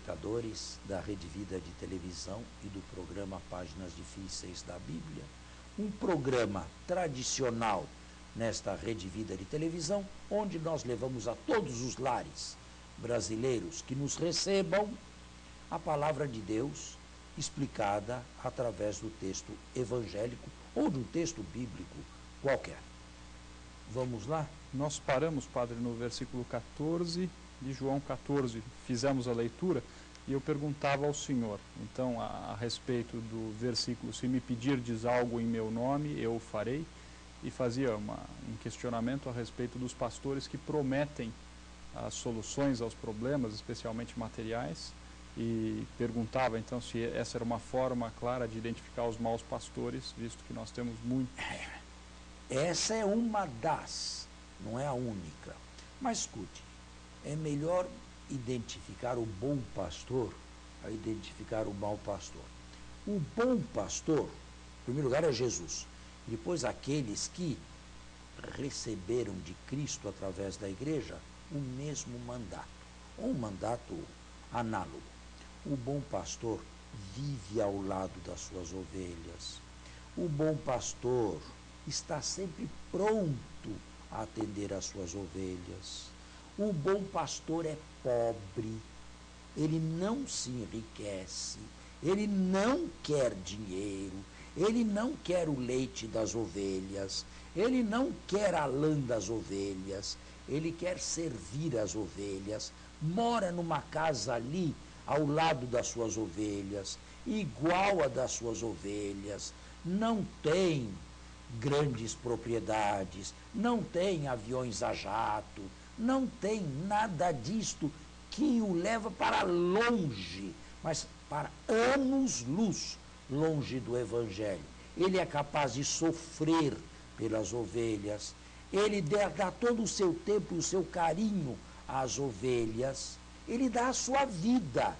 telespectadores da Rede Vida de Televisão e do programa Páginas Difíceis da Bíblia, um programa tradicional nesta Rede Vida de Televisão, onde nós levamos a todos os lares brasileiros que nos recebam a palavra de Deus explicada através do texto evangélico ou de um texto bíblico qualquer. Vamos lá? Nós paramos, padre, no versículo 14 de João 14, fizemos a leitura e eu perguntava ao senhor, então, a respeito do versículo, se me pedirdes algo em meu nome, eu o farei, e fazia um questionamento a respeito dos pastores que prometem as soluções aos problemas, especialmente materiais, e perguntava então se essa era uma forma clara de identificar os maus pastores, visto que nós temos muitos. Essa é uma das, não é a única. Mas escute, é melhor identificar o bom pastor a identificar o mau pastor. O bom pastor, em primeiro lugar, é Jesus. Depois, aqueles que receberam de Cristo através da igreja o mesmo mandato, ou um mandato análogo. O bom pastor vive ao lado das suas ovelhas. O bom pastor está sempre pronto a atender às suas ovelhas. O bom pastor é pobre, ele não se enriquece, ele não quer dinheiro, ele não quer o leite das ovelhas, ele não quer a lã das ovelhas, ele quer servir as ovelhas, mora numa casa ali ao lado das suas ovelhas, igual a das suas ovelhas, não tem grandes propriedades, não tem aviões a jato, não tem nada disto que o leva para longe, mas para anos-luz longe do Evangelho. Ele é capaz de sofrer pelas ovelhas, ele dá todo o seu tempo e o seu carinho às ovelhas, ele dá a sua vida.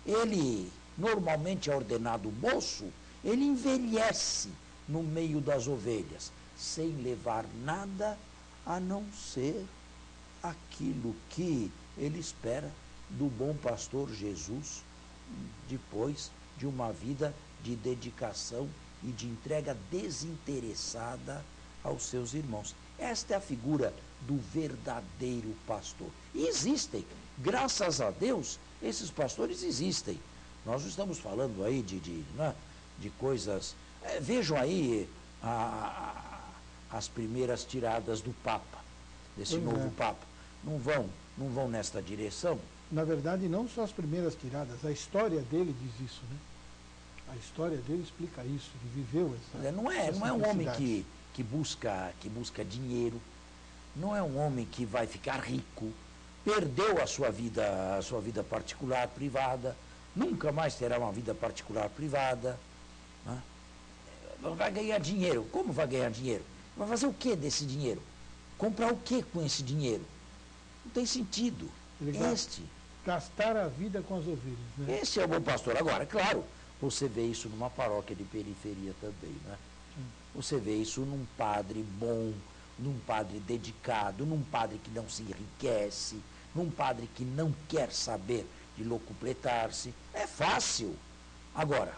Ele normalmente é ordenado moço, ele envelhece no meio das ovelhas, sem levar nada a não ser aquilo que ele espera do bom pastor Jesus, depois de uma vida de dedicação e de entrega desinteressada aos seus irmãos. Esta é a figura do verdadeiro pastor. E existem, graças a Deus, esses pastores existem. Nós não estamos falando aí de coisas... vejam aí as primeiras tiradas do Papa, desse novo Papa. Não vão nesta direção? Na verdade, não só as primeiras tiradas, a história dele diz isso, né? A história dele explica isso, ele viveu essa... Não é um homem que busca dinheiro, não é um homem que vai ficar rico, perdeu a sua vida particular, privada, nunca mais terá uma vida particular privada, né? Vai ganhar dinheiro. Como vai ganhar dinheiro? Vai fazer o que desse dinheiro? Comprar o que com esse dinheiro? Não tem sentido. Gastar a vida com as ovelhas, né? Esse é o bom pastor. Agora, claro, você vê isso numa paróquia de periferia também, né? Você vê isso num padre bom, num padre dedicado, num padre que não se enriquece, num padre que não quer saber de locupletar-se. É fácil. Agora,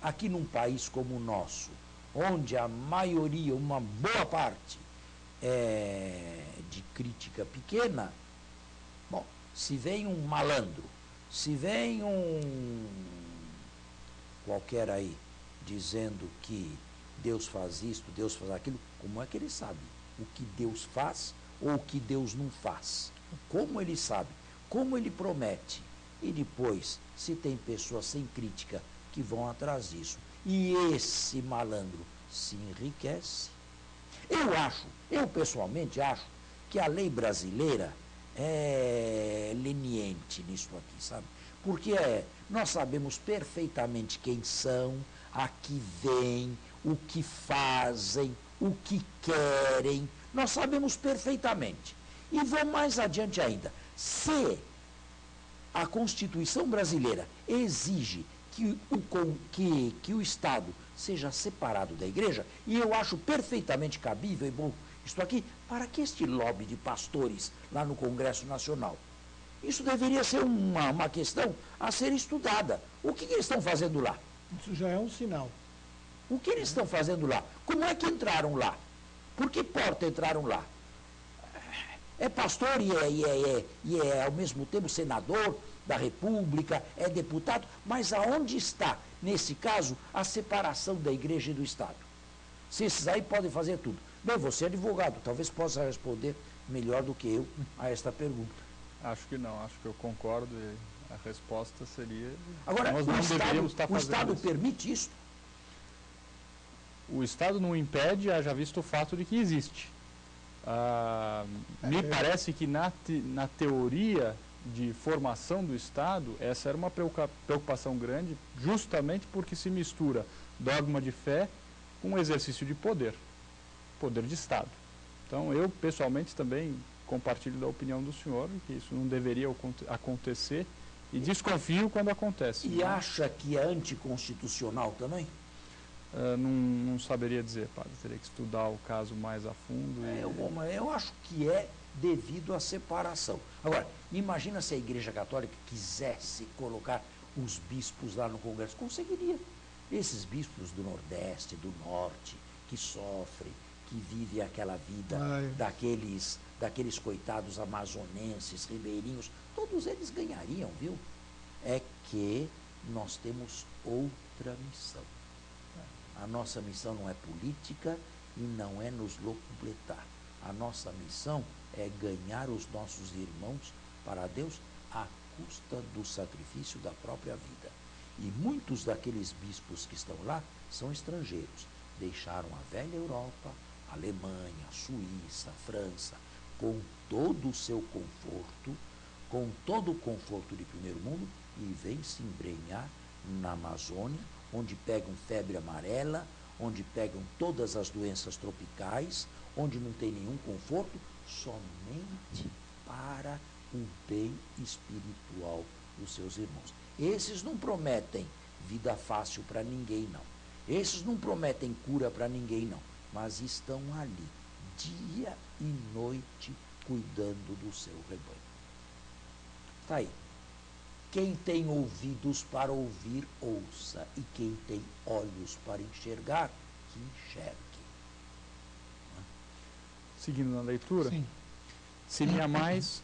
aqui num país como o nosso, onde a maioria, uma boa parte, é de crítica pequena, bom, se vem um malandro, se vem um qualquer aí, dizendo que Deus faz isto, Deus faz aquilo, como é que ele sabe o que Deus faz ou o que Deus não faz? Como ele sabe? Como ele promete? E depois, se tem pessoas sem crítica que vão atrás disso, e esse malandro se enriquece. Eu pessoalmente acho que a lei brasileira é leniente nisso aqui, sabe? Porque nós sabemos perfeitamente quem são, a que vêm, o que fazem, o que querem, nós sabemos perfeitamente. E vou mais adiante ainda. Se a Constituição brasileira exige que o Estado seja separado da Igreja, e eu acho perfeitamente cabível e bom isto aqui, para que este lobby de pastores lá no Congresso Nacional? Isso deveria ser uma questão a ser estudada. O que eles estão fazendo lá? Isso já é um sinal. O que eles estão fazendo lá? Como é que entraram lá? Por que porta entraram lá? É pastor e é ao mesmo tempo senador da República, é deputado, mas aonde está, nesse caso, a separação da igreja e do Estado? Se esses aí podem fazer tudo. Bem, você é advogado, talvez possa responder melhor do que eu a esta pergunta. Acho que não, acho que eu concordo e a resposta seria... Agora, nós não deveríamos estar o fazendo Estado isso. permite isso? O Estado não impede, haja visto o fato de que existe. Me parece que na teoria de formação do Estado, essa era uma preocupação grande, justamente porque se mistura dogma de fé com exercício de poder de Estado. Então, eu pessoalmente também compartilho da opinião do senhor, que isso não deveria acontecer, e desconfio quando acontece. E acha que é anticonstitucional também? Não saberia dizer, padre, teria que estudar o caso mais a fundo. Eu acho que é devido à separação. Agora, imagina se a Igreja Católica quisesse colocar os bispos lá no Congresso, conseguiria. Esses bispos do Nordeste, do Norte, que sofrem, que vivem aquela vida daqueles coitados amazonenses, ribeirinhos, todos eles ganhariam, viu? É que nós temos outra missão. A nossa missão não é política e não é nos locupletar. A nossa missão é ganhar os nossos irmãos para Deus à custa do sacrifício da própria vida. E muitos daqueles bispos que estão lá são estrangeiros. Deixaram a velha Europa, a Alemanha, a Suíça, a França, com todo o seu conforto, com todo o conforto de primeiro mundo, e vêm se embrenhar na Amazônia, onde pegam febre amarela, onde pegam todas as doenças tropicais, onde não tem nenhum conforto, somente para o bem espiritual dos seus irmãos. Esses não prometem vida fácil para ninguém, não. Esses não prometem cura para ninguém, não. Mas estão ali, dia e noite, cuidando do seu rebanho. Está aí. Quem tem ouvidos para ouvir, ouça. E quem tem olhos para enxergar, que enxergue. Seguindo na leitura. Sim. Se me amais,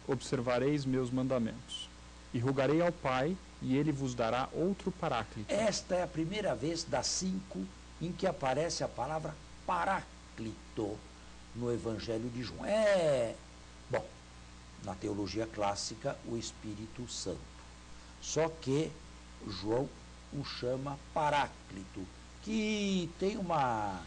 observareis meus mandamentos. E rogarei ao Pai, e ele vos dará outro paráclito. Esta é a primeira vez das 5 em que aparece a palavra paráclito no Evangelho de João. Bom, na teologia clássica, o Espírito Santo. Só que João o chama paráclito, que tem uma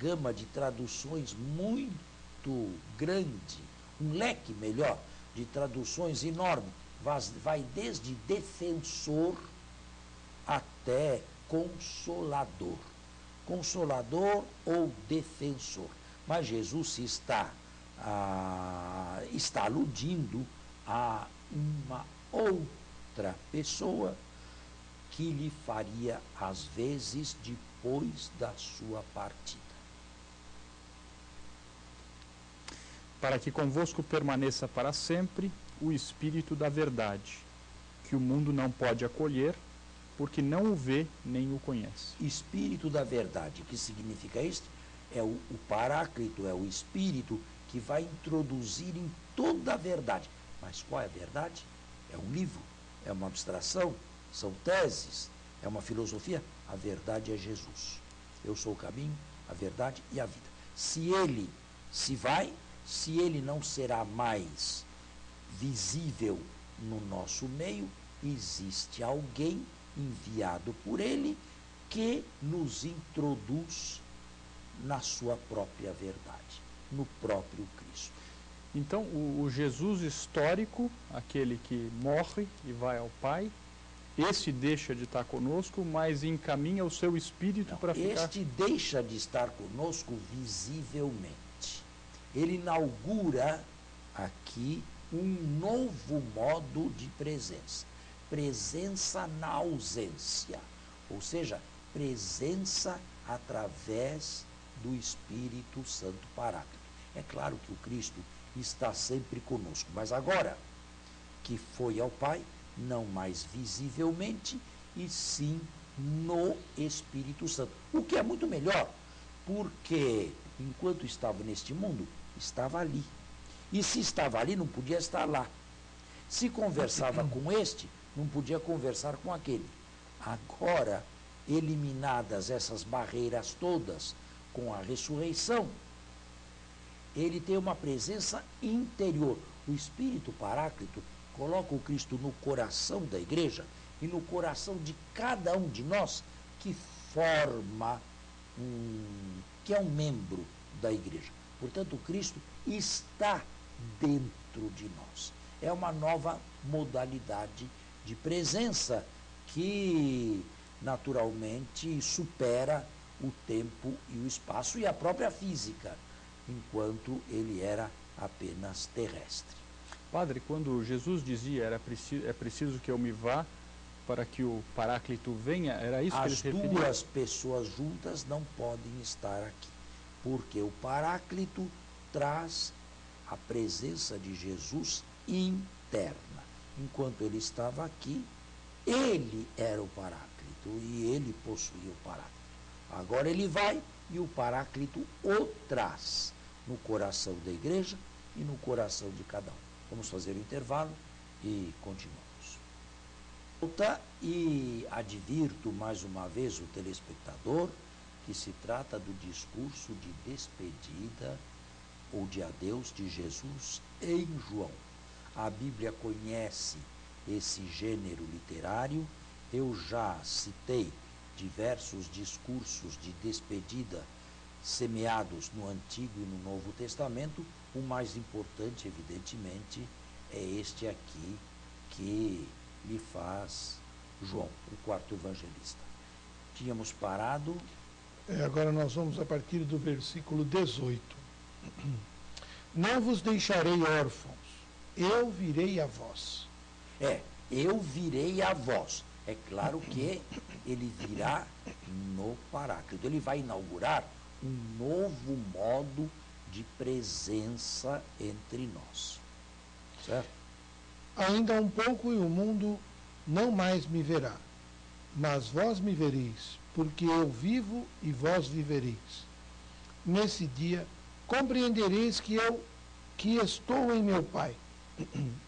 gama de traduções muito grande, um leque melhor de traduções enorme. Vai desde defensor até consolador. Consolador ou defensor. Mas Jesus está aludindo a uma outra pessoa que lhe faria às vezes depois da sua partida. Para que convosco permaneça para sempre o Espírito da verdade, que o mundo não pode acolher, porque não o vê nem o conhece. Espírito da verdade, que significa isto? É o paráclito, é o Espírito que vai introduzir em toda a verdade. Mas qual é a verdade? É um livro, é uma abstração, são teses, é uma filosofia. A verdade é Jesus. Eu sou o caminho, a verdade e a vida. Se ele se vai, se ele não será mais visível no nosso meio, existe alguém enviado por ele que nos introduz na sua própria verdade, no próprio Cristo. Então, o Jesus histórico, aquele que morre e vai ao Pai, esse deixa de estar conosco, mas encaminha o seu Espírito para ficar... Este deixa de estar conosco visivelmente. Ele inaugura aqui um novo modo de presença. Presença na ausência. Ou seja, presença através do Espírito Santo Paráclito. É claro que o Cristo, está sempre conosco. Mas agora que foi ao Pai, não mais visivelmente, e sim no Espírito Santo. O que é muito melhor, porque enquanto estava neste mundo, estava ali. E se estava ali, não podia estar lá. Se conversava com este, não podia conversar com aquele. Agora, eliminadas essas barreiras todas com a ressurreição, ele tem uma presença interior. O Espírito Paráclito coloca o Cristo no coração da igreja e no coração de cada um de nós que forma que é um membro da igreja. Portanto, o Cristo está dentro de nós. É uma nova modalidade de presença que naturalmente supera o tempo e o espaço e a própria física, enquanto ele era apenas terrestre. Padre, quando Jesus dizia é preciso que eu me vá para que o Paráclito venha, era isso que ele se referia? As duas pessoas juntas não podem estar aqui, porque o Paráclito traz a presença de Jesus interna. Enquanto ele estava aqui, ele era o Paráclito e ele possuía o Paráclito. Agora ele vai e o Paráclito o traz no coração da igreja e no coração de cada um. Vamos fazer o intervalo e continuamos. E advirto mais uma vez o telespectador que se trata do discurso de despedida ou de adeus de Jesus em João. A Bíblia conhece esse gênero literário. Eu já citei diversos discursos de despedida semeados no Antigo e no Novo Testamento. O mais importante, evidentemente, é este aqui que lhe faz João, o quarto evangelista. Tínhamos parado. Agora nós vamos a partir do versículo 18. Não vos deixarei órfãos, eu virei a vós. Eu virei a vós. É claro que ele virá no Paráclito. Ele vai inaugurar um novo modo de presença entre nós. Certo? Ainda um pouco e o mundo não mais me verá, mas vós me vereis, porque eu vivo e vós vivereis. Nesse dia compreendereis que estou em meu Pai,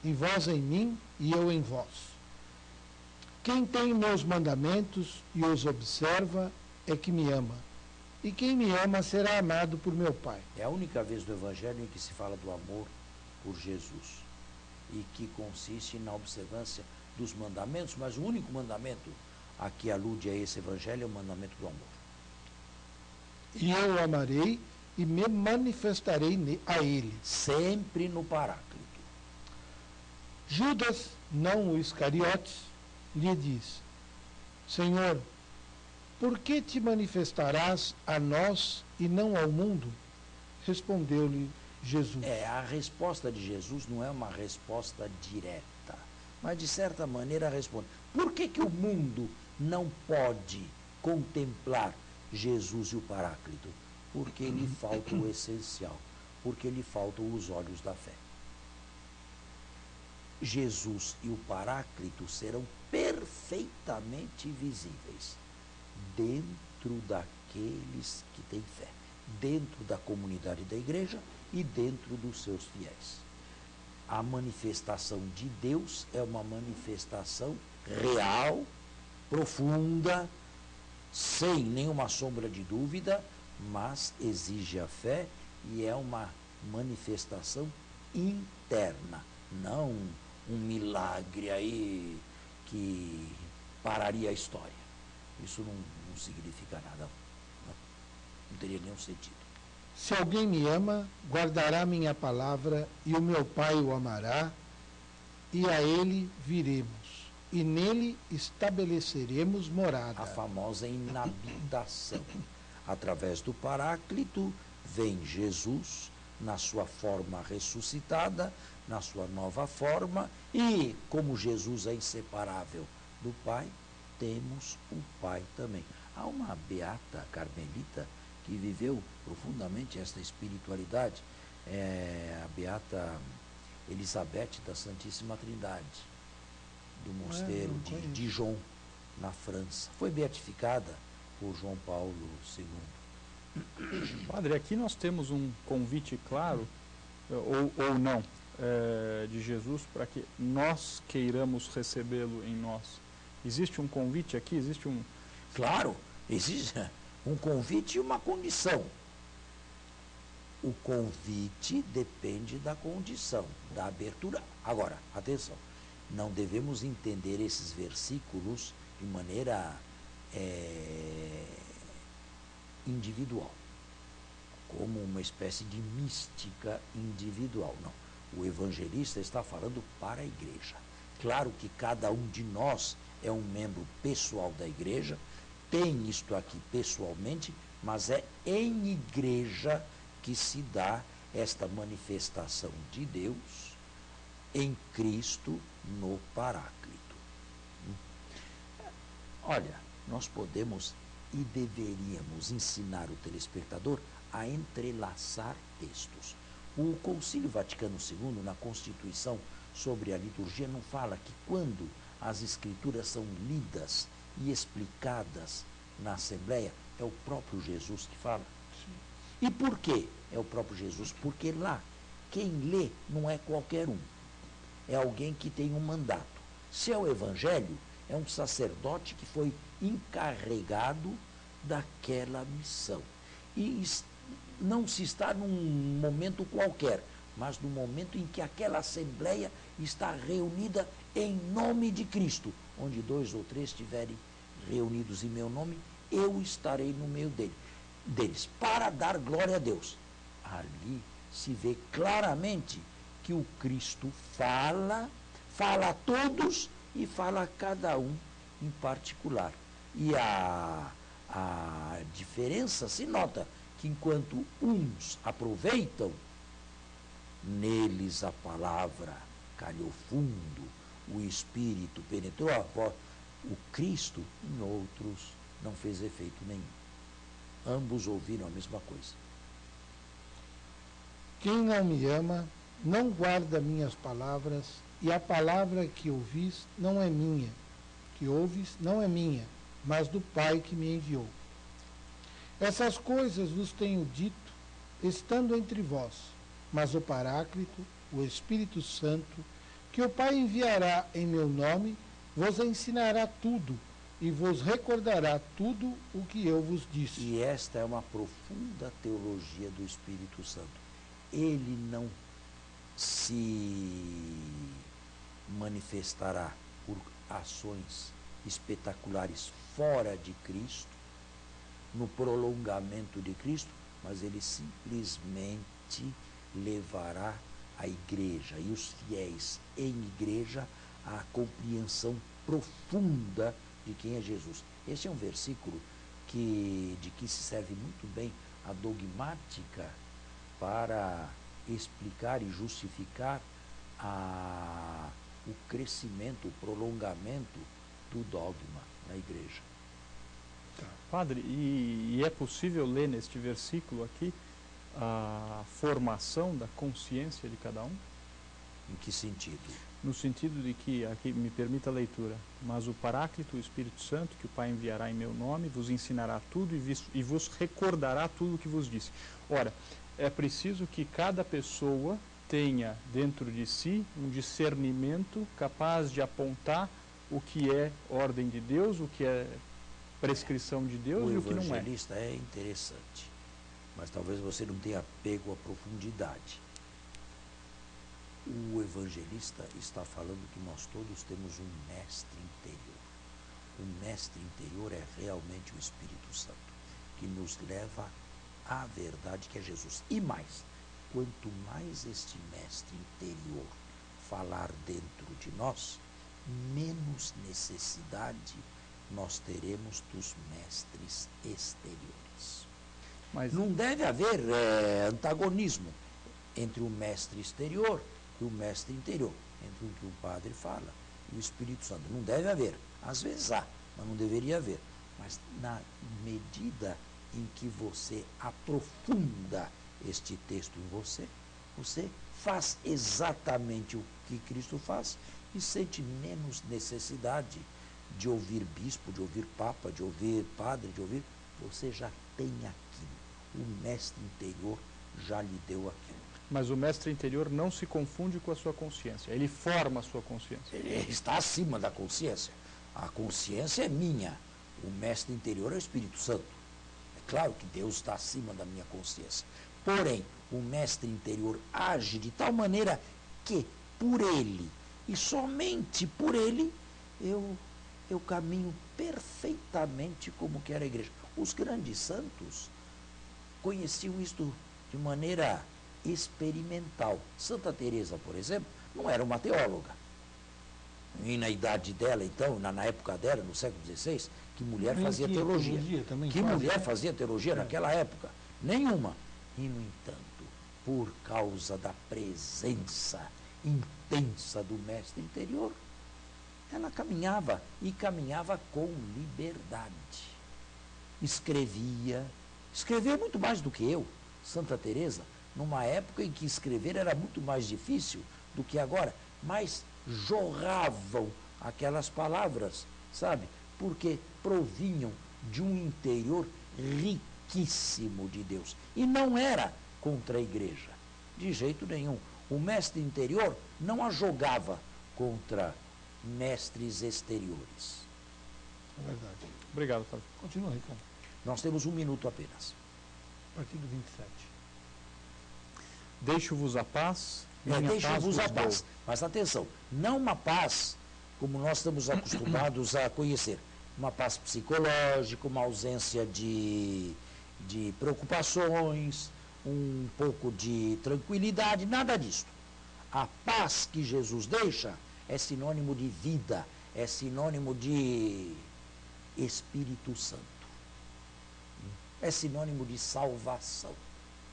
e vós em mim e eu em vós. Quem tem meus mandamentos e os observa é que me ama, e quem me ama será amado por meu Pai. É a única vez do Evangelho em que se fala do amor por Jesus, e que consiste na observância dos mandamentos, mas o único mandamento a que alude a esse Evangelho é o mandamento do amor. E eu o amarei e me manifestarei a ele. Sempre no Paráclito. Judas, não o Iscariotes, lhe diz: Senhor, por que te manifestarás a nós e não ao mundo? Respondeu-lhe Jesus. A resposta de Jesus não é uma resposta direta, mas de certa maneira responde. Por que o mundo não pode contemplar Jesus e o Paráclito? Porque lhe falta o essencial, porque lhe faltam os olhos da fé. Jesus e o Paráclito serão perfeitamente visíveis dentro daqueles que têm fé, dentro da comunidade da igreja e dentro dos seus fiéis. A manifestação de Deus é uma manifestação real, profunda, sem nenhuma sombra de dúvida, mas exige a fé e é uma manifestação interna, não um milagre aí que pararia a história. Isso não significa nada, não teria nenhum sentido. Se alguém me ama, guardará minha palavra, e o meu Pai o amará, e a ele viremos, e nele estabeleceremos morada. A famosa inabitação. Através do Paráclito vem Jesus na sua forma ressuscitada, na sua nova forma, e como Jesus é inseparável do Pai, temos o Pai também. Há uma beata carmelita que viveu profundamente esta espiritualidade. é a Beata Elizabeth da Santíssima Trindade, do mosteiro não de conheço. Dijon, na França. Foi beatificada por João Paulo II. Padre, aqui nós temos um convite claro, ou não, de Jesus para que nós queiramos recebê-lo em nós. Existe um convite aqui? Existe um... Claro, existe um convite e uma condição. O convite depende da condição, da abertura. Agora, atenção, não devemos entender esses versículos de maneira individual, como uma espécie de mística individual. Não. O evangelista está falando para a igreja. Claro que cada um de nós é um membro pessoal da igreja, tem isto aqui pessoalmente, mas é em igreja que se dá esta manifestação de Deus em Cristo no Paráclito. Olha, nós podemos e deveríamos ensinar o telespectador a entrelaçar textos. O Concílio Vaticano II, na Constituição sobre a liturgia, não fala que quando as escrituras são lidas e explicadas na Assembleia, é o próprio Jesus que fala? Sim. E por quê é o próprio Jesus? Porque lá, quem lê não é qualquer um. É alguém que tem um mandato. Se é o Evangelho, é um sacerdote que foi encarregado daquela missão. E não se está num momento qualquer, mas no momento em que aquela Assembleia está reunida em nome de Cristo. Onde 2 ou 3 estiverem reunidos em meu nome, eu estarei no meio deles, para dar glória a Deus. Ali se vê claramente que o Cristo fala a todos e fala a cada um em particular. E a diferença se nota que enquanto uns aproveitam, neles a palavra calhou fundo, o Espírito penetrou a voz, o Cristo em outros não fez efeito nenhum. Ambos ouviram a mesma coisa. Quem não me ama, não guarda minhas palavras, e a palavra que ouvis não é minha, que ouves não é minha, mas do Pai que me enviou. Essas coisas vos tenho dito, estando entre vós, mas o Paráclito, o Espírito Santo, que o Pai enviará em meu nome, vos ensinará tudo e vos recordará tudo o que eu vos disse. E esta é uma profunda teologia do Espírito Santo. Ele não se manifestará por ações espetaculares fora de Cristo, no prolongamento de Cristo, mas ele simplesmente levará a igreja e os fiéis em igreja à compreensão profunda de quem é Jesus. Este é um versículo de que se serve muito bem a dogmática para explicar e justificar o crescimento, o prolongamento do dogma na igreja. Padre, e é possível ler neste versículo aqui a formação da consciência de cada um? Em que sentido? No sentido de que, aqui me permita a leitura, mas o Paráclito, o Espírito Santo, que o Pai enviará em meu nome, vos ensinará tudo e vos recordará tudo o que vos disse. Ora, é preciso que cada pessoa tenha dentro de si um discernimento capaz de apontar o que é ordem de Deus, o que é prescrição de Deus e o que não é. O evangelista é interessante, mas talvez você não tenha pego a profundidade. O evangelista está falando que nós todos temos um mestre interior. O mestre interior é realmente o Espírito Santo, que nos leva à verdade que é Jesus. E mais, quanto mais este mestre interior falar dentro de nós, menos necessidade nós teremos dos mestres exteriores. Mas não deve haver antagonismo entre o mestre exterior e o mestre interior, entre o que o padre fala e o Espírito Santo. Não deve haver. Às vezes há, mas não deveria haver. Mas na medida em que você aprofunda este texto em você, Você faz exatamente o que Cristo faz e sente menos necessidade de ouvir bispo, de ouvir papa, de ouvir padre, de ouvir. Você já tem aquilo. O mestre interior já lhe deu aquilo. Mas o mestre interior não se confunde com a sua consciência, ele forma a sua consciência. Ele está acima da consciência. A consciência é minha. O mestre interior é o Espírito Santo. É claro que Deus está acima da minha consciência. Porém, o mestre interior age de tal maneira que, por ele, e somente por ele, eu caminho perfeitamente como quer a igreja. Os grandes santos conheciam isto de maneira experimental. Santa Teresa, por exemplo, não era uma teóloga. E na idade dela, então, na época dela, no século XVI, que mulher fazia teologia? Que mulher fazia teologia naquela época? Nenhuma. E, no entanto, por causa da presença intensa do mestre interior, ela caminhava, e caminhava com liberdade. Escrevia muito mais do que eu. Santa Teresa, numa época em que escrever era muito mais difícil do que agora, mas jorravam aquelas palavras, sabe? Porque provinham de um interior riquíssimo de Deus. E não era contra a igreja, de jeito nenhum. O mestre interior não a jogava contra mestres exteriores. É verdade. Obrigado, Padre. Continua, Ricardo. Nós temos 1 minuto apenas. A partir do 27. Deixo-vos a paz, minha Deixo-vos paz a vos paz. Mas atenção, não uma paz como nós estamos acostumados a conhecer. Uma paz psicológica, uma ausência de preocupações, um pouco de tranquilidade, nada disso. A paz que Jesus deixa é sinônimo de vida, é sinônimo de Espírito Santo. É sinônimo de salvação.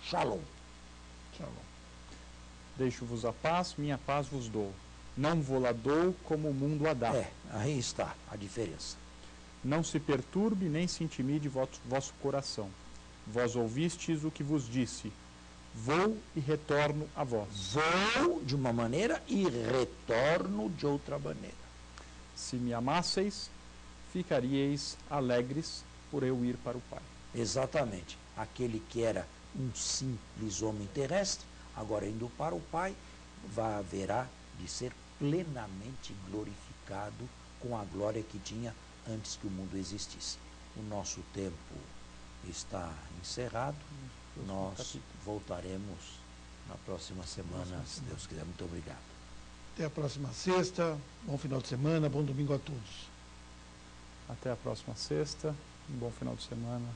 Shalom. Shalom. Deixo-vos a paz, minha paz vos dou. Não vou-la dou como o mundo a dá. Aí está a diferença. Não se perturbe nem se intimide vosso coração. Vós ouvistes o que vos disse. Vou e retorno a vós. Vou de uma maneira e retorno de outra maneira. Se me amasseis, ficaríeis alegres por eu ir para o Pai. Exatamente. Aquele que era um simples homem terrestre, agora indo para o Pai, haverá de ser plenamente glorificado com a glória que tinha antes que o mundo existisse. O nosso tempo está encerrado. Nós voltaremos na próxima semana, se Deus quiser. Muito obrigado. Até a próxima sexta. Bom final de semana. Bom domingo a todos. Até a próxima sexta. Um bom final de semana.